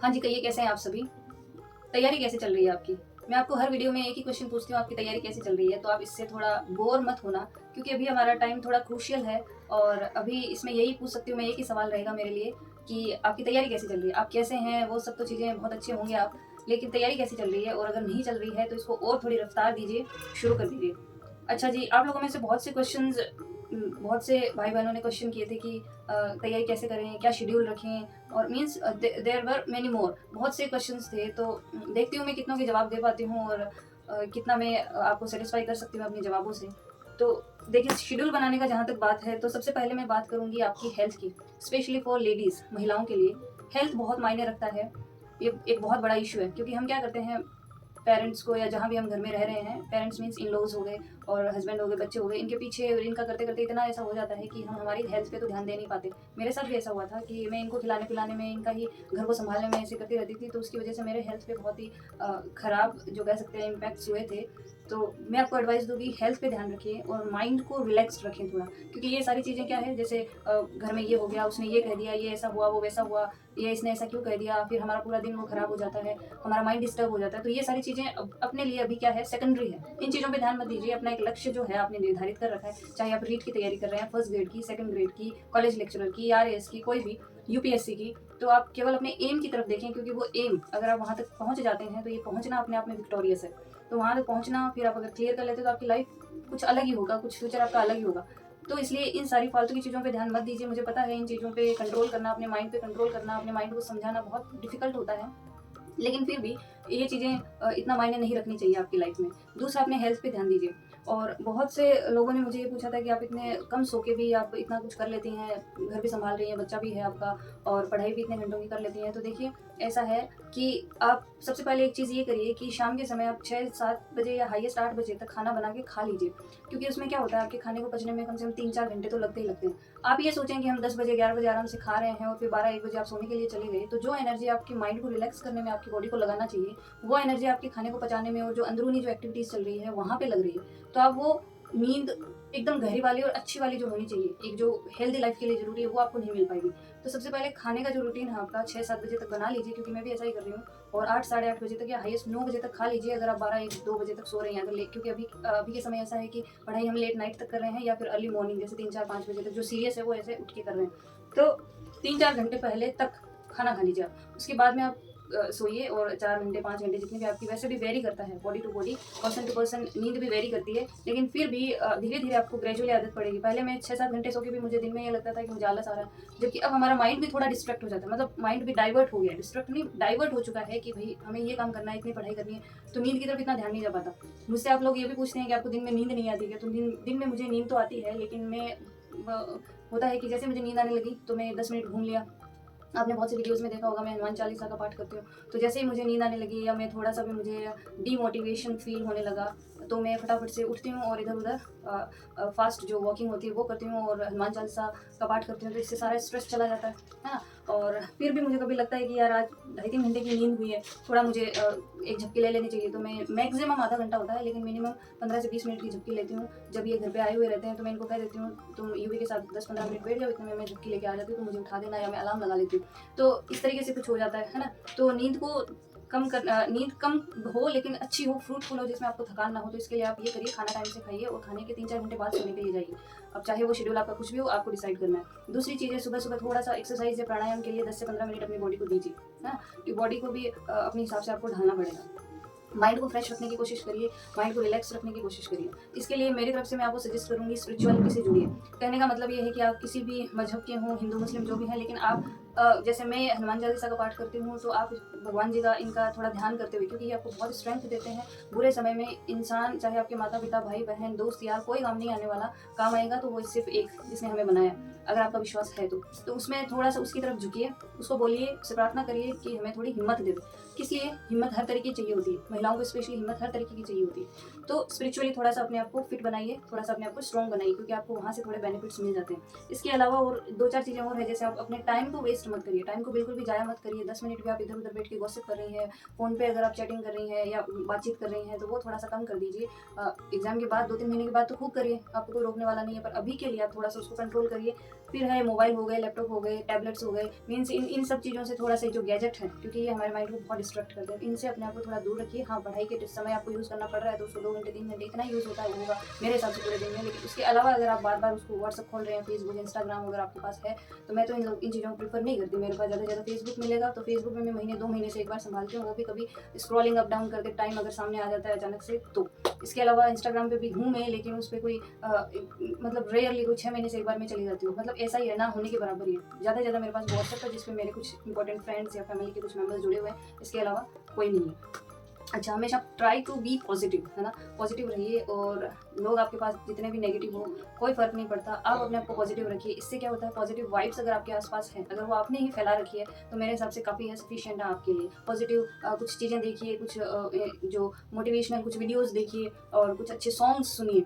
हाँ जी, कहिए कैसे हैं आप सभी? तैयारी कैसे चल रही है आपकी? मैं आपको हर वीडियो में एक ही क्वेश्चन पूछती हूँ, आपकी तैयारी कैसे चल रही है? तो आप इससे थोड़ा बोर मत होना, क्योंकि अभी हमारा टाइम थोड़ा क्रूशियल है और अभी इसमें यही पूछ सकती हूँ मैं, एक ही सवाल रहेगा मेरे लिए कि आपकी तैयारी कैसे चल रही है? आप कैसे हैं? वो सब तो चीज़ें बहुत अच्छे होंगे आप, लेकिन तैयारी कैसी चल रही है? और अगर नहीं चल रही है, तो इसको और थोड़ी रफ्तार दीजिए, शुरू कर दीजिए। अच्छा जी, आप लोगों में से बहुत से भाई-बहनों ने क्वेश्चन किए थे कि तैयारी कैसे करें? क्या शेड्यूल रखें? और means there were many more, बहुत से क्वेश्चंस थे। तो देखती हूँ मैं कितनों के जवाब दे पाती हूँ और कितना मैं आपको सैटिस्फाई कर सकती हूँ अपने जवाबों से। तो देखिए, शेड्यूल बनाने का जहाँ तक बात है, तो सबसे पहले मैं बात करूँगी आपकी हेल्थ की, स्पेशली फॉर लेडीज़, महिलाओं के लिए। हेल्थ बहुत मायने रखता है। ये एक बहुत बड़ा इश्यू है, क्योंकि हम क्या करते हैं, पेरेंट्स को या जहाँ भी हम घर में रह रहे हैं, पेरेंट्स मीन्स इन लॉज हो गए और हस्बैंड हो गए, बच्चे हो गए, इनके पीछे और इनका करते करते इतना ऐसा हो जाता है कि हम हमारी हेल्थ पे तो ध्यान दे नहीं पाते। मेरे साथ भी ऐसा हुआ था कि मैं इनको खिलाने पिलाने में, इनका ही घर को संभालने में ऐसे करती रहती थी, तो उसकी वजह से मेरे हेल्थ पे बहुत ही खराब जो कह सकते हैं इम्पैक्ट्स हुए थे। तो मैं आपको एडवाइस दूंगी, हेल्थ पे ध्यान रखिए और माइंड को रिलैक्स रखें थोड़ा, क्योंकि ये सारी चीज़ें क्या है, जैसे घर में ये हो गया, उसने ये कह दिया, ये ऐसा हुआ, वो वैसा हुआ, ये इसने ऐसा क्यों कह दिया, फिर हमारा पूरा दिन वो खराब हो जाता है, हमारा माइंड डिस्टर्ब हो जाता है। तो ये सारी चीज़ें अपने लिए अभी क्या है, सेकेंडरी है। इन चीज़ों पे ध्यान मत दीजिए। अपना एक लक्ष्य जो है आपने निर्धारित कर रखा है, चाहे आप रीट की तैयारी कर रहे हैं, फर्स्ट ग्रेड की, सेकंड ग्रेड की, कॉलेज लेक्चरर की, आरएएस की, कोई भी, यूपीएससी की, तो आप केवल अपने एम की तरफ देखें, क्योंकि वो एम अगर आप वहाँ तक पहुँच जाते हैं, तो ये पहुँचना अपने आप में विक्टोरियस है। तो वहाँ तक पहुँचना, फिर आप अगर क्लियर कर लेते हो, तो आपकी लाइफ कुछ अलग ही होगा, कुछ फ्यूचर आपका अलग ही होगा। तो इसलिए इन सारी फालतू की चीज़ों पे ध्यान मत दीजिए। मुझे पता है इन चीज़ों पे कंट्रोल करना, अपने माइंड पे कंट्रोल करना, अपने माइंड को समझाना बहुत डिफिकल्ट होता है। लेकिन फिर भी ये चीज़ें इतना मायने नहीं रखनी चाहिए आपकी लाइफ में। दूसरा, अपने हेल्थ पे ध्यान दीजिए। और बहुत से लोगों ने मुझे ये पूछा था कि आप इतने कम सो के भी आप इतना कुछ कर लेती हैं, घर भी सँभाल रही हैं, बच्चा भी है आपका और पढ़ाई भी इतने घंटों की कर लेती हैं। तो देखिए, ऐसा है कि आप सबसे पहले एक चीज़ ये करिए कि शाम के समय आप 6-7 बजे या हाईएस्ट 8 बजे तक खाना बना के खा लीजिए। क्योंकि उसमें क्या होता है, आपके खाने को पचने में कम से कम 3-4 घंटे तो लगते ही लगते हैं। आप ये सोचें कि हम 10 बजे 11 बजे आराम से खा रहे हैं और फिर 12-1 बजे आप सोने के लिए चले गए, तो जो एनर्जी आपके माइंड को रिलैक्स करने में, आपकी बॉडी को लगाना चाहिए, वो एनर्जी आपके खाने को पचाने में और जो अंदरूनी जो एक्टिविटीज़ चल रही है वहाँ पे लग रही है। तो आप वो नींद एकदम गहरी वाली और अच्छी वाली जो होनी चाहिए, एक जो हेल्दी लाइफ के लिए ज़रूरी है, वो आपको नहीं मिल पाएगी। तो सबसे पहले खाने का जो रूटीन है आपका 6-7 बजे तक बना लीजिए, क्योंकि मैं भी ऐसा ही कर रही हूँ, और 8 साढ़े 8 बजे तक या हाईएस्ट 9 बजे तक खा लीजिए। अगर आप 12-1-2 बजे तक सो रहे हैं, अगर लेट, क्योंकि अभी के समय ऐसा है कि पढ़ाई हम लेट नाइट तक कर रहे हैं या फिर अर्ली मॉर्निंग जैसे 3-4-5 बजे तक, जो सीरियस है वो ऐसे उठ के कर रहे हैं। तो 3-4 घंटे पहले तक खाना खा लीजिए आप। उसके बाद में आप सोइए, और 4 घंटे 5 घंटे जितनी भी आपकी, वैसे भी वेरी करता है body to body, person to person नींद भी वेरी करती है, लेकिन फिर भी धीरे-धीरे आपको ग्रेजुअली आदत पड़ेगी। पहले मैं 6-7 घंटे सो के भी मुझे दिन में ये लगता था कि मुझे आलस आ रहा है, जबकि अब हमारा माइंड भी थोड़ा डिस्ट्रैक्ट हो जाता है, मतलब माइंड भी डाइवर्ट हो गया है, डिस्ट्रैक्ट नहीं, डाइवर्ट हो चुका है कि भई हमें ये काम करना है, इतनी पढ़ाई करनी है, तो नींद की तरफ इतना ध्यान नहीं जा पाता। मुझसे आप लोग ये भी पूछते हैं कि आपको दिन में नींद नहीं आती क्या? तो दिन में मुझे नींद तो आती है, लेकिन होता है कि जैसे मुझे नींद आने लगी, तो मैं 10 मिनट घूम लिया। आपने बहुत से वीडियोज़ में देखा होगा, मैं हनुमान चालीसा का पाठ करती हूँ, तो जैसे ही मुझे नींद आने लगी या मैं थोड़ा-सा भी मुझे डीमोटिवेशन फ़ील होने लगा, तो मैं फटाफट से उठती हूँ और इधर-उधर फ़ास्ट जो वॉकिंग होती है वो करती हूँ और हनुमान चालीसा का पाठ करती हूँ, तो इससे सारा स्ट्रेस चला जाता है ना? और फिर भी मुझे कभी लगता है कि यार आज ढाई 3 घंटे की नींद हुई है, थोड़ा मुझे एक झपकी ले लेनी चाहिए, तो मैं मैक्सिमम आधा घंटा होता है, लेकिन मिनिमम 15 से 20 मिनट की झपकी लेती हूँ। जब ये घर पे आए हुए रहते हैं, तो मैं इनको कह देती हूँ, तुम यूवी के साथ 10-15 मिनट बैठ जाओ, इतने में मैं झपकी लेके आ जाती हूँ, तो मुझे उठा देना, या मैं अलार्म लगा लेती हूँ। तो इस तरीके से कुछ हो जाता है ना? तो नींद कम हो लेकिन अच्छी हो, फ्रूटफुल हो, जिसमें आपको थकान ना हो, तो इसके लिए आप ये करिए, खाना टाइम से खाइए और खाने के 3-4 घंटे बाद सोने के लिए जाइए। अब चाहे वो शेड्यूल आपका कुछ भी हो, आपको डिसाइड करना है। दूसरी चीज़ है, सुबह-सुबह थोड़ा-सा एक्सरसाइज़ या प्राणायाम के लिए 10 से 15 मिनट अपनी बॉडी को दीजिए, है ना? कि बॉडी को भी अपने हिसाब से आपको ढालना पड़ेगा। माइंड को फ्रेश रखने की कोशिश करिए, माइंड को रिलैक्स रखने की कोशिश करिए। इसके लिए मेरी तरफ से मैं आपको सजेस्ट करूँगी, स्पिरिचुअलिटी से जुड़िए। कहने का मतलब ये है कि आप किसी भी मज़हब के हों, हिंदू, मुस्लिम जो भी हैं, लेकिन आप जैसे मैं हनुमान चालीसा का पाठ करती हूँ, तो आप भगवान जी का इनका थोड़ा ध्यान करते हुए, क्योंकि ये आपको बहुत स्ट्रेंथ देते हैं। बुरे समय में इंसान, चाहे आपके माता-पिता, भाई-बहन, दोस्त, यार, कोई काम नहीं आने वाला, काम आएगा तो वो सिर्फ़ एक, जिसने हमें बनाया, अगर आपका विश्वास है तो। तो उसमें थोड़ा-सा उसकी तरफ झुकिए, उसको बोलिए, उससे प्रार्थना करिए कि हमें थोड़ी हिम्मत दे दो। किस लिए? हिम्मत हर तरीके की चाहिए होती है, महिलाओं को स्पेशली हिम्मत हर तरीके की चाहिए होती है। तो स्पिरिचुअली थोड़ा-सा अपने आप को फिट बनाइए, थोड़ा-सा अपने आप को स्ट्रॉन्ग बनाइए, क्योंकि आपको वहाँ से थोड़े बेनिफिट्स मिल जाते हैं। इसके अलावा और 2-4 चीज़ें और हैं, जैसे आप अपने टाइम को वेस्ट वेस्ट मत करिए, टाइम को बिल्कुल भी ज़ाया मत करिए। 10 मिनट भी आप इधर उधर बैठ के गॉसिप कर रही हैं, फ़ोन पे अगर आप चैटिंग कर रही हैं या बातचीत कर रही हैं, तो वो थोड़ा सा कम कर दीजिए। एग्ज़ाम के बाद 2-3 महीने के बाद तो खूब करिए, आपको कोई रोकने वाला नहीं है, पर अभी के लिए आप थोड़ा सा उसको कंट्रोल करिए। फिर है मोबाइल हो गए, लैपटॉप हो गए, टैबलेट्स हो गए, मीन्स इन सब चीज़ों से थोड़ा सा, जो गैजेट है, क्योंकि ये हमारे माइंड को बहुत डिस्ट्रैक्ट करते हैं, इनसे अपने आप को थोड़ा दूर रखिए। हाँ, पढ़ाई के समय आपको यूज़ करना पड़ रहा है तो उसको 2 घंटे 3 घंटे इतना यूज़ होता है वो होगा मेरे हिसाब से पूरे दिन में। लेकिन उसके अलावा अगर आप बार बार उसको व्हाट्सअप खोल रहे हैं, फेसबुक, इंस्टाग्राम अगर आपके पास है, तो मैं तो इन चीज़ों को प्रीफर नहीं करती। मेरे पास ज़्यादा से ज़्यादा फेसबुक मिलेगा, तो फेसबुक में मैं महीने 2 महीने से एक बार संभालती हूँ, वो भी कभी स्क्रॉलिंग अप डाउन करके टाइम अगर सामने आ जाता है अचानक से तो। इसके अलावा इंस्टाग्राम पे भी हूँ मैं, लेकिन उस पर कोई मतलब रेयरली कोई 6 महीने से एक बार मैं चली जाती हूँ। मतलब ऐसा ही है, ना होने के बराबर ही है। ज़्यादा से ज़्यादा मेरे पास व्हाट्सएप है जिसपे मेरे कुछ इंपॉर्टेंट फ्रेंड्स या फैमिली के कुछ मेंबर्स जुड़े हुए हैं, इसके अलावा कोई नहीं है। अच्छा, हमेशा ट्राई टू बी पॉजिटिव, है ना? पॉजिटिव रहिए, और लोग आपके पास जितने भी नेगेटिव हो, कोई फ़र्क नहीं पड़ता, आप अपने आप को पॉजिटिव रखिए। इससे क्या होता है, पॉजिटिव वाइब्स अगर आपके आसपास हैं, अगर वो आपने ही फैला रखी है, तो मेरे हिसाब से काफ़ी है, सफिशिएंट है आपके लिए। पॉजिटिव कुछ चीज़ें देखिए, कुछ जो मोटिवेशनल कुछ वीडियोज़ देखिए, और कुछ अच्छे सॉन्ग्स सुनिए।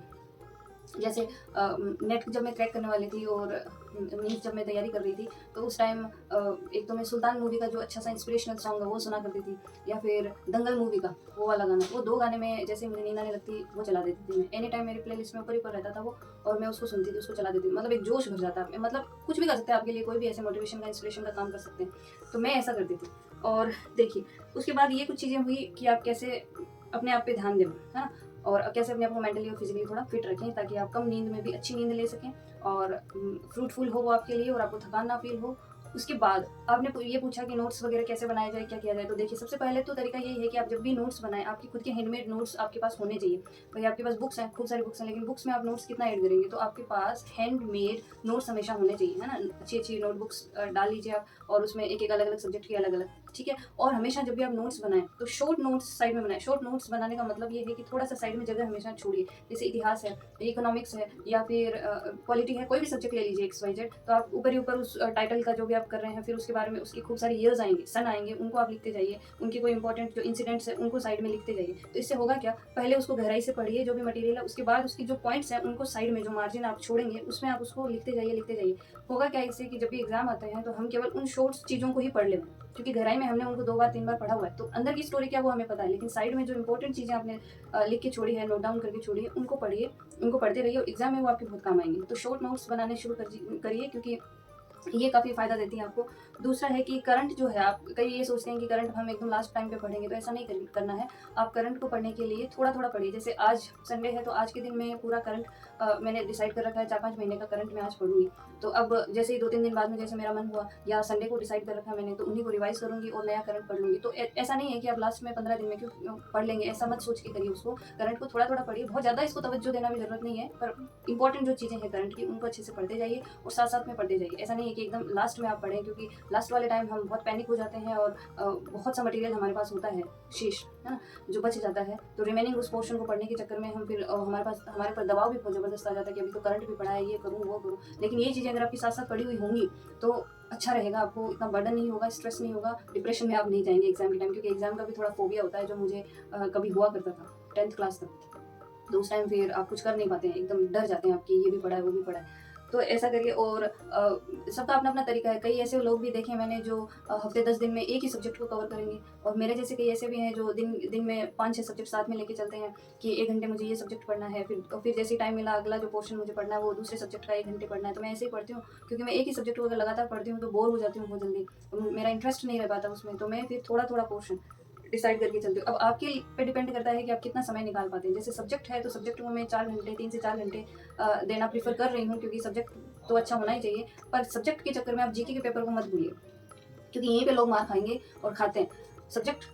जैसे नेट जब मैं क्रैक करने वाली थी और नीट जब मैं तैयारी कर रही थी, तो उस टाइम एक तो मैं सुल्तान मूवी का जो अच्छा सा इंस्पिरेशनल सॉन्ग है वो सुना करती थी, या फिर दंगल मूवी का वो वाला गाना। वो 2 गाने में जैसे मुझे नींद आने लगती वो चला देती थी मैं। एनी टाइम मेरी प्लेलिस्ट में ऊपर ही ऊपर रहता था वो, और मैं उसको सुनती थी, उसको चला देती थी। मतलब एक जोश भर जाता है, मतलब कुछ भी कर सकते हैं आपके लिए, कोई भी ऐसे मोटिवेशन का, इंस्पिरेशन का काम कर सकते हैं। तो मैं ऐसा करती थी। और देखिए, उसके बाद ये कुछ चीज़ें हुई कि आप कैसे अपने आप पे ध्यान दें, है ना? और कैसे अपने आप को मेंटली और फिजिकली थोड़ा फिट रखें, ताकि आप कम नींद में भी अच्छी नींद ले सकें, और फ्रूटफुल हो वो आपके लिए, और आपको थकान ना फील हो। उसके बाद आपने ये पूछा कि नोट्स वगैरह कैसे बनाया जाए, क्या किया जाए। तो देखिए, सबसे पहले तो तरीका यही है कि आप जब भी नोट्स बनाएं, आपकी खुद के हैंडमेड नोट्स आपके पास होने चाहिए। भाई आपके पास बुक्स हैं, खूब सारी बुक्स हैं, लेकिन बुक्स में आप नोट्स कितना ऐड करेंगे, तो आपके पास हैंडमेड नोट्स हमेशा होने चाहिए, है ना? अच्छी अच्छी नोटबुक्स डाल लीजिए आप, और उसमें एक एक अलग अलग सब्जेक्ट की अलग अलग, ठीक है? और हमेशा जब भी आप नोट्स बनाएं, तो शॉर्ट नोट्स साइड में बनाएं। शॉर्ट नोट्स बनाने का मतलब ये है कि थोड़ा सा साइड में जगह हमेशा छोड़िए। जैसे इतिहास है, इकोनॉमिक्स है, या फिर पॉलिटी है, कोई भी सब्जेक्ट ले लीजिए XYZ, तो आप ऊपर ही ऊपर उस टाइटल का जो भी आप कर रहे हैं, फिर उसके बारे में उसकी खूब सारी ईयर्स आएंगे, सन आएंगे, उनको आप लिखते जाइए। उनके कोई इंपॉर्टेंट जो इंसिडेंट्स है उनको साइड में लिखते जाइए। तो इससे होगा क्या, पहले उसको गहराई से पढ़िए जो भी मटेरियल है, उसके बाद उसकी जो पॉइंट्स हैं उनको साइड में, जो मार्जिन आप छोड़ेंगे उसमें आप उसको लिखते जाइए, लिखते जाइए। होगा क्या इससे कि जब भी एग्जाम आते हैं तो हम केवल उन शॉर्ट चीज़ों को ही पढ़ लेंगे, क्योंकि गहराई में हमने उनको 2 बार 3 बार पढ़ा हुआ है, तो अंदर की स्टोरी क्या वो हमें पता है। लेकिन साइड में जो इंपॉर्टेंट चीज़ें आपने लिख के छोड़ी है, नोट डाउन करके छोड़ी है, उनको पढ़िए, उनको पढ़ते रहिए, और एग्जाम में वो आपके बहुत काम आएंगे। तो शॉर्ट नोट्स बनाने शुरू करिए, क्योंकि ये काफ़ी फ़ायदा देती है आपको। दूसरा है कि करंट जो है, आप कई ये सोचते हैं कि करंट हम एकदम लास्ट टाइम पे पढ़ेंगे, तो ऐसा नहीं करना है। आप करंट को पढ़ने के लिए थोड़ा-थोड़ा पढ़िए। जैसे आज संडे है, तो आज के दिन में पूरा करंट मैंने डिसाइड कर रखा है, 4-5 महीने का करंट मैं आज पढ़ूँगी। तो अब जैसे ही 2-3 दिन बाद में जैसे मेरा मन हुआ, या संडे को डिसाइड कर रखा है मैंने, तो उन्हीं को रिवाइज़ करूँगी और नया करंट पढ़ लूँगी। तो ऐसा नहीं है कि आप लास्ट में 15 दिन में क्यों पढ़ लेंगे, ऐसा मत सोच के करिए उसको। करंट को थोड़ा-थोड़ा पढ़िए, बहुत ज़्यादा इसको तवज्जो देना भी ज़रूरत नहीं है, पर इंपॉर्टेंट जो चीज़ें हैं करंट की, उनको अच्छे से पढ़ते जाइए, और साथ-साथ में पढ़ते जाइए। ऐसा नहीं है कि एकदम लास्ट में आप पढ़ें, क्योंकि लास्ट वाले टाइम हम बहुत पैनिक हो जाते हैं, और बहुत सा मटेरियल हमारे पास होता है शेष, है ना, जो बच जाता है। तो रिमेनिंग उस पोर्शन को पढ़ने के चक्कर में हम फिर हमारे पर दबाव भी बहुत ज़बरदस्त आ जाता है कि अभी तो करंट भी पढ़ा है, ये करूँ वो करूँ। लेकिन ये चीज़ें अगर आपके साथ साथ पढ़ी हुई होंगी तो अच्छा रहेगा, आपको इतना बर्डन नहीं होगा, स्ट्रेस नहीं होगा, डिप्रेशन में आप नहीं जाएंगे एग्जाम के टाइम। क्योंकि एग्जाम का भी थोड़ा फोबिया होता है, जो मुझे कभी हुआ करता था 10th क्लास तक। तो उस टाइम फिर आप कुछ कर नहीं पाते हैं, एकदम डर जाते हैं आपकी, ये भी पढ़ा है वो भी पढ़ा है। तो ऐसा करिए। और सबका अपना अपना तरीका है। कई ऐसे लोग भी देखे मैंने जो हफ्ते 10 दिन में एक ही सब्जेक्ट को कवर करेंगे, और मेरे जैसे कई ऐसे भी हैं जो दिन दिन में 5-6 सब्जेक्ट साथ में लेके चलते हैं कि 1 घंटे मुझे ये सब्जेक्ट पढ़ना है, फिर जैसे टाइम मिला अगला जो पोर्शन मुझे पढ़ना है वो दूसरे सब्जेक्ट का 1 घंटे पढ़ना है। तो मैं ऐसे ही पढ़ती हूँ, क्योंकि मैं एक ही सब्जेक्ट को अगर लगातार पढ़ती हूँ तो बोर हो जाती हूँ बहुत जल्दी, मेरा इंटरेस्ट नहीं रह पाता उसमें। तो मैं फिर थोड़ा थोड़ा पोर्शन डिसाइड करके चलती हूँ। अब आपके पे डिपेंड करता है कि आप कितना समय निकाल पाते हैं। जैसे सब्जेक्ट है तो सब्जेक्ट को मैं 4 घंटे 3 से 4 घंटे देना प्रीफर कर रही हूँ, क्योंकि सब्जेक्ट तो अच्छा होना ही चाहिए। पर सब्जेक्ट के चक्कर में आप जीके के पेपर को मत भूलिए, क्योंकि यहीं पे लोग मार खाएंगे और खाते हैं। सब्जेक्ट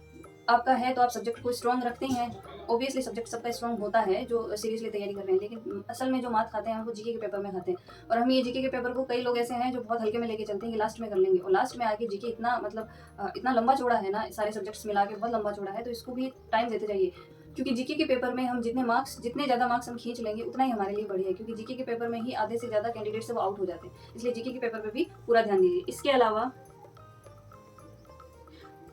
आपका है तो आप सब्जेक्ट को स्ट्रॉन्ग रखते हैं। ऑब्वियसली सब्जेक्ट सबका स्ट्रॉन्ग होता है जो सीरियसली तैयारी कर रहे हैं, लेकिन असल में जो मात खाते हैं वो जीके के पेपर में खाते हैं। और हम ये जीके के पेपर को, कई लोग ऐसे हैं जो बहुत हल्के में लेके चलते हैं कि लास्ट में कर लेंगे, और लास्ट में आके जीके इतना मतलब इतना लंबा चौड़ा है ना, सारे सब्जेक्ट्स मिला के बहुत लंबा चौड़ा है, तो इसको भी टाइम देते जाइए। क्योंकि जीके के पेपर में हम जितने ज़्यादा मार्क्स हम खींच लेंगे उतना ही हमारे लिए बढ़िया है, क्योंकि जीके के पेपर में ही आधे से ज़्यादा कैंडिडेट से वो आउट हो जाते हैं। इसलिए जीके के पेपर पे भी पूरा ध्यान दीजिए। इसके अलावा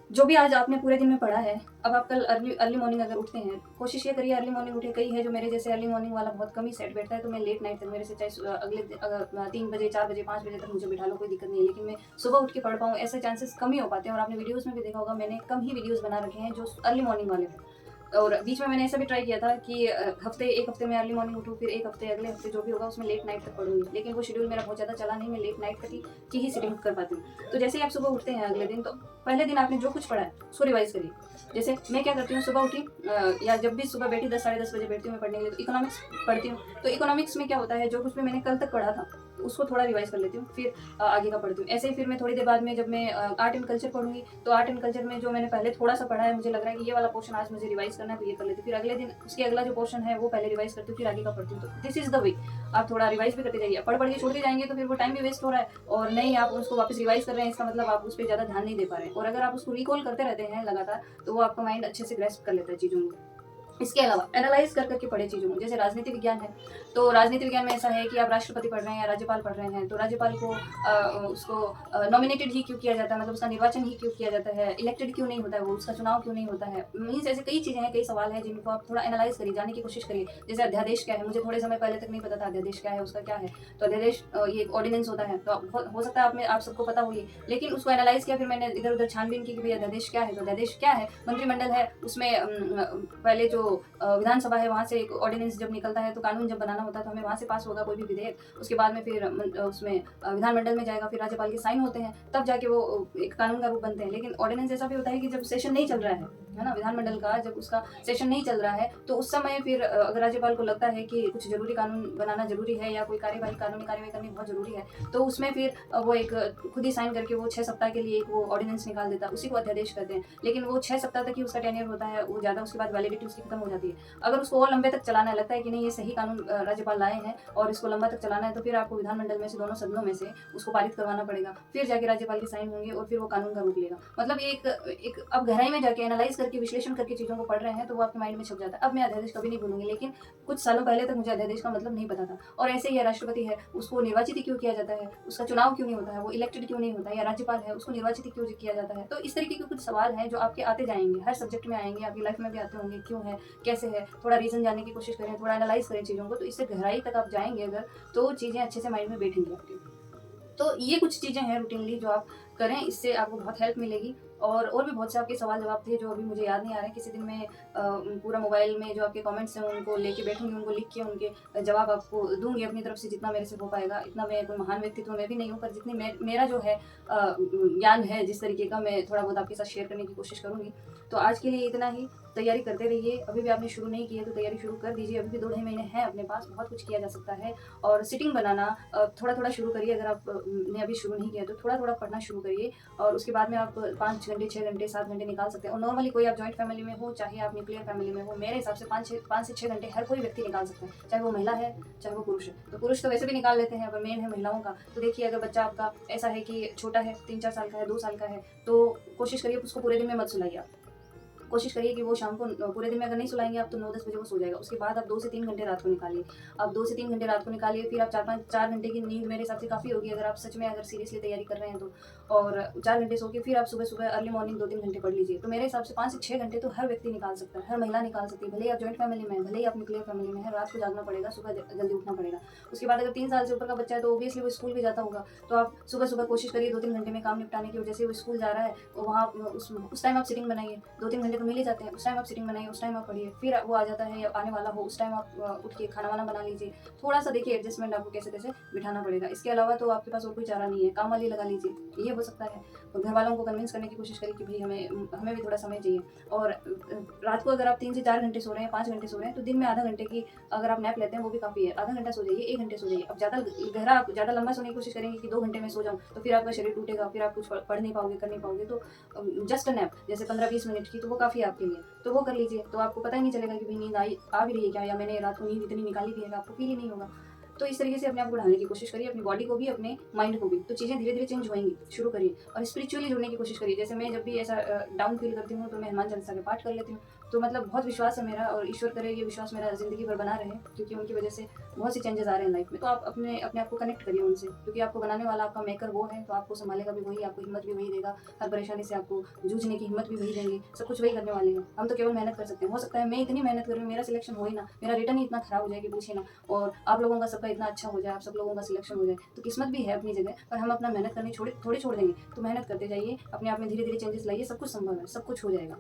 जो भी आज आपने पूरे दिन में पढ़ा है, अब आप कल अर्ली अर्ली मॉर्निंग अगर उठते हैं, कोशिश ये करिए अर्ली मॉर्निंग उठे। कई है जो मेरे जैसे अर्ली मॉर्निंग वाला बहुत कम ही सेट बैठता है, तो मैं लेट नाइट तक, मेरे से चाहे अगले अगर 3 बजे 4 बजे 5 बजे तक मुझे बिठा लो, कोई दिक्कत नहीं है, लेकिन मैं सुबह उठ के पढ़ पाऊँ ऐसे चांसेस कम ही हो पाते हैं। और आपने वीडियोज़ में भी देखा होगा, मैंने कम ही वीडियोज़ बना रखे हैं जो अर्ली मॉर्निंग वाले हैं। और बीच में मैंने ऐसा भी ट्राई किया था कि एक हफ्ते में अर्ली मॉर्निंग उठूँ, फिर एक हफ्ते अगले हफ्ते जो भी होगा उसमें लेट नाइट तक पढ़ूंगी, लेकिन वो शेड्यूल मेरा बहुत ज़्यादा चला नहीं, मैं लेट नाइट तक की ही सिटिंग कर पाती हूँ। तो जैसे ही आप सुबह उठते हैं अगले दिन, तो पहले दिन आपने जो कुछ पढ़ा है उसको रिवाइज करिए। जैसे मैं क्या करती हूँ, सुबह उठी या जब भी सुबह बैठी 10 साढ़े 10 बजे बैठती हूँ मैं पढ़ने के लिए, तो इकोनॉमिक्स पढ़ती हूँ। तो इकोनॉमिक्स में क्या होता है, जो कुछ भी मैंने कल तक पढ़ा था उसको थोड़ा रिवाइज कर लेती हूँ, फिर आगे का पढ़ती हूँ। ऐसे ही फिर मैं थोड़ी देर बाद में जब मैं आर्ट एंड कल्चर पढ़ूंगी, तो आर्ट एंड कल्चर में जो मैंने पहले थोड़ा सा पढ़ा है, मुझे लग रहा है कि ये वाला पोर्शन आज मुझे रिवाइज करना है, तो ये कर लेती हूँ। फिर अगले दिन उसके अगला जो पोर्शन है वो पहले रिवाइज करती हूँ, फिर आगे का पढ़ती हूँ। तो दिस इज द वे, आप थोड़ा रिवाइज भी करते जाइए। पढ़ के छोड़ते जाएंगे तो फिर वो टाइम भी वेस्ट हो रहा है, और नहीं आप उसको वापस रिवाइज कर रहे हैं, इसका मतलब आप उस पर ज़्यादा ध्यान नहीं दे पा रहे हैं। और अगर आप उसको रिकॉल करते रहते हैं लगातार, तो वो आपका माइंड अच्छे से ग्रैस्प कर लेता है चीज़ों को। इसके अलावा एनालाइज कर करके पढ़े चीज़ों को। जैसे राजनीति विज्ञान है, तो राजनीति विज्ञान में ऐसा है कि आप राष्ट्रपति पढ़ रहे हैं या राज्यपाल पढ़ रहे हैं, तो राज्यपाल को उसको नॉमिनेटेड ही क्यों किया जाता है, मतलब उसका निर्वाचन ही क्यों किया जाता है, इलेक्टेड क्यों नहीं होता है, वो उसका चुनाव क्यों नहीं होता है। मीन्स ऐसे कई चीज़ें हैं, कई सवाल हैं जिनको आप थोड़ा एनालाइज करिए, जानने की कोशिश करिए। जैसे अध्यादेश क्या है, मुझे थोड़े समय पहले तक नहीं पता था अध्यादेश क्या है, उसका क्या है। तो अध्यादेश ये एक ऑर्डिनेंस होता है, तो हो सकता है आप सबको पता हुई, लेकिन उसको एनालाइज किया, फिर मैंने इधर उधर छानबीन की कि भाई अध्यादेश क्या है। तो अध्यादेश क्या है, मंत्रिमंडल है, उसमें पहले जो विधानसभा है वहाँ से एक ऑर्डिनेंस जब निकलता है, तो कानून जब बनाना होता है तो हमें वहाँ से पास होगा कोई भी विधेयक, उसके बाद में फिर उसमें विधानमंडल में जाएगा, फिर राज्यपाल के साइन होते हैं, तब जाके वो एक कानून का रूप बनते हैं। लेकिन ऑर्डिनेंस ऐसा भी होता है कि जब सेशन नहीं चल रहा है ना, विधानमंडल का जब उसका सेशन नहीं चल रहा है, तो उस समय फिर अगर राज्यपाल को लगता है कि कुछ जरूरी कानून बनाना जरूरी है या कोई कानूनी कार्यवाही करनी बहुत जरूरी है, तो उसमें फिर वो एक खुद ही साइन करके वो 6 सप्ताह के लिए एक वो ऑर्डिनेंस निकाल देता है, उसी को अध्यादेश कहते हैं। लेकिन वो 6 सप्ताह तक ही उसका टेन्योर होता है, वो ज़्यादा उसके बाद वैलिडिटी उसकी खत्म हो जाती है। अगर उसको और लंबे तक चलाना लगता है कि नहीं ये सही कानून राज्यपाल लाए हैं और इसको लंबा तक चलाना है, तो फिर आपको विधानमंडल में से, दोनों सदनों में से उसको पारित करवाना पड़ेगा, फिर जाके राज्यपाल के साइन होंगे और फिर वो कानून का रूप लेगा। मतलब एक अब गहराई में जाके एनालाइज करके, विश्लेषण करके चीज़ों को पढ़ रहे हैं, तो वो आपके माइंड में छप जाता है। अब मैं अध्यादेश कभी नहीं भूलूंगी, लेकिन कुछ सालों पहले तक मुझे अध्यादेश का मतलब नहीं पता था। और ऐसे ही राष्ट्रपति है, उसको निर्वाचित क्यों किया जाता है, उसका चुनाव क्यों नहीं होता है, वो इलेक्टेड क्यों नहीं होता है, या राज्यपाल है उसको निर्वाचित क्यों किया जाता है। तो इस तरीके के कुछ सवाल हैं जो आपके आते जाएंगे, हर सब्जेक्ट में आएंगे, आपकी लाइफ में भी आते होंगे, क्यों है, कैसे है, थोड़ा रीजन जानने की कोशिश करें, थोड़ा एनालाइज करें चीज़ों को, तो इससे गहराई तक आप जाएंगे अगर, तो चीज़ें अच्छे से माइंड में बैठेंगी आपकी। तो ये कुछ चीज़ें हैं रूटीनली जो आप करें, इससे आपको बहुत हेल्प मिलेगी। और भी बहुत से आपके सवाल जवाब थे जो अभी मुझे याद नहीं आ रहे हैं। किसी दिन मैं पूरा मोबाइल में जो आपके कमेंट्स हैं उनको लेके बैठूंगी, उनको लिख के उनके जवाब आपको दूंगी अपनी तरफ से, जितना मेरे से हो पाएगा। इतना मैं कोई महान व्यक्तित्व मैं भी नहीं हूँ, पर जितनी मेरा जो है ज्ञान है जिस तरीके का, मैं थोड़ा बहुत आपके साथ शेयर करने की कोशिश करूँगी। तो आज के लिए इतना ही। तैयारी करते रहिए, अभी भी आपने शुरू नहीं की है तो तैयारी शुरू कर दीजिए। अभी भी 2 ढाई महीने हैं अपने पास, बहुत कुछ किया जा सकता है। और सिटिंग बनाना थोड़ा थोड़ा शुरू करिए। अगर आप ने अभी शुरू नहीं किया तो थोड़ा थोड़ा पढ़ना शुरू करिए, और उसके बाद में आप 5 घंटे 6 घंटे 7 घंटे निकाल सकते हैं। और नॉर्मली कोई आप जॉइंट फैमिली में हो, चाहे आप न्यूक्लियर फैमिली में हो, मेरे हिसाब से 5 से 6 घंटे हर कोई व्यक्ति निकाल सकता है, चाहे वो महिला है चाहे वो पुरुष है। तो पुरुष तो वैसे भी निकाल लेते हैं, पर मेन है महिलाओं का। तो देखिए, अगर बच्चा आपका ऐसा है कि छोटा है, 3-4 साल का है, 2 साल का है, तो कोशिश करिए उसको पूरे दिन में मत सुलाइए आप। कोशिश करिए कि वो शाम को पूरे दिन में अगर नहीं सुलाएंगे आप, तो 9-10 बजे वो सो जाएगा। उसके बाद आप 2 से 3 घंटे रात को निकालिए। आप 2 से 3 घंटे रात को निकालिए, फिर आप 4 घंटे की नींद मेरे हिसाब से काफ़ी होगी अगर आप सच में अगर सीरियसली तैयारी कर रहे हैं तो। और 4 घंटे सो के फिर आप सुबह सुबह अर्ली मॉर्निंग 2-3 घंटे पढ़ लीजिए। तो मेरे हिसाब से 5 से 6 घंटे तो हर व्यक्ति निकाल सकता है, हर महिला निकाल सकती है। भले ही आप जॉइंट फैमिली में है, भले ही आप न्यूक्लियर फैमिली में है, रात को जागना पड़ेगा, सुबह जल्दी उठना पड़ेगा। उसके बाद अगर 3 साल से ऊपर का बच्चा है तो ऑब्वियसली वो स्कूल भी जाता होगा, तो आप सुबह सुबह कोशिश करिए 2-3 घंटे में काम निपटाने की। जैसे वो स्कूल जा रहा है वहाँ उस टाइम आप सिटिंग बनाइए, 2-3 घंटे तो मिल ही जाते हैं, उस टाइम आप सिटिंग बनाइए, उस टाइम आप पढ़िए। फिर वो आ जाता है या आने वाला हो, उस टाइम आप उठ के खाना वाना बना लीजिए। थोड़ा सा देखिए एडजस्टमेंट आपको कैसे कैसे बिठाना पड़ेगा। इसके अलावा तो आपके पास और कोई चारा नहीं है, काम वाली लगा लीजिए, ये हो सकता है। और घर वालों को कन्विंस करने की कोशिश करिए कि भाई हमें भी थोड़ा समय चाहिए। और रात को अगर आप 3 से 4 घंटे सो रहे हैं, 5 घंटे सो रहे हैं, तो दिन में आधा घंटे की अगर आप नैप लेते हैं वो भी काफ़ी है। आधा घंटा सो जाइए, 1 घंटे सो जाइए। अब ज़्यादा लंबा सोने की कोशिश करेंगे कि 2 घंटे में सो जाऊँ, तो फिर आपका शरीर टूटेगा, फिर आप कुछ पढ़ नहीं पाओगे, कर नहीं पाओगे। तो जस्ट अ नैप जैसे 15-20 मिनट की, तो वो काफ़ी है आपके लिए, तो वो कर लीजिए। तो आपको पता ही नहीं चलेगा कि भाई नींद आ भी रही है क्या, या मैंने रात को नींद इतनी निकाली भी है, आपको फील ही नहीं होगा। तो इस तरीके से अपने आप को ढालने की कोशिश करिए, अपनी बॉडी को भी, अपने माइंड को भी। तो चीज़ें धीरे धीरे चेंज होंगी, शुरू करिए। और स्पिरिचुअली जुड़ने की कोशिश करिए। जैसे मैं जब भी ऐसा डाउन फील करती हूँ तो मैं हनुमान चालीसा के पाठ कर लेती हूँ, तो मतलब बहुत विश्वास है मेरा, और ईश्वर करे ये विश्वास मेरा ज़िंदगी भर बना रहे, क्योंकि उनकी वजह से बहुत सी चेंजेस आ रहे हैं लाइफ में। तो आप अपने अपने आप को कनेक्ट करिए उनसे, क्योंकि आपको बनाने वाला आपका मेकर वो है, तो आपको संभालेगा भी वही, आपको हिम्मत भी वही देगा, हर परेशानी से आपको जूझने की हिम्मत भी वही देंगे, सब कुछ वही करने वाले हैं। हम तो केवल मेहनत कर सकते हैं। हो सकता है मैं इतनी मेहनत करूँ, मेरा सिलेक्शन हो ही ना, मेरा रिटर्न ही इतना खराब हो जाए कि पूछे ना, और आप लोगों का सबका इतना अच्छा हो जाए, आप सब लोगों का सिलेक्शन हो जाए, तो किस्मत भी है अपनी जगह, पर हम अपना मेहनत करनी थोड़ी छोड़ देंगे। तो मेहनत करते जाइए, अपने आप में धीरे धीरे चेंजेस लाइए, सब कुछ संभव है, सब कुछ हो जाएगा,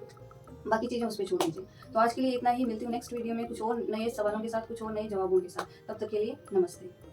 बाकी चीज़ें उस पे छोड़ दीजिए। तो आज के लिए इतना ही, मिलती हूँ नेक्स्ट वीडियो में कुछ और नए सवालों के साथ, कुछ और नए जवाबों के साथ। तब तक के लिए नमस्ते।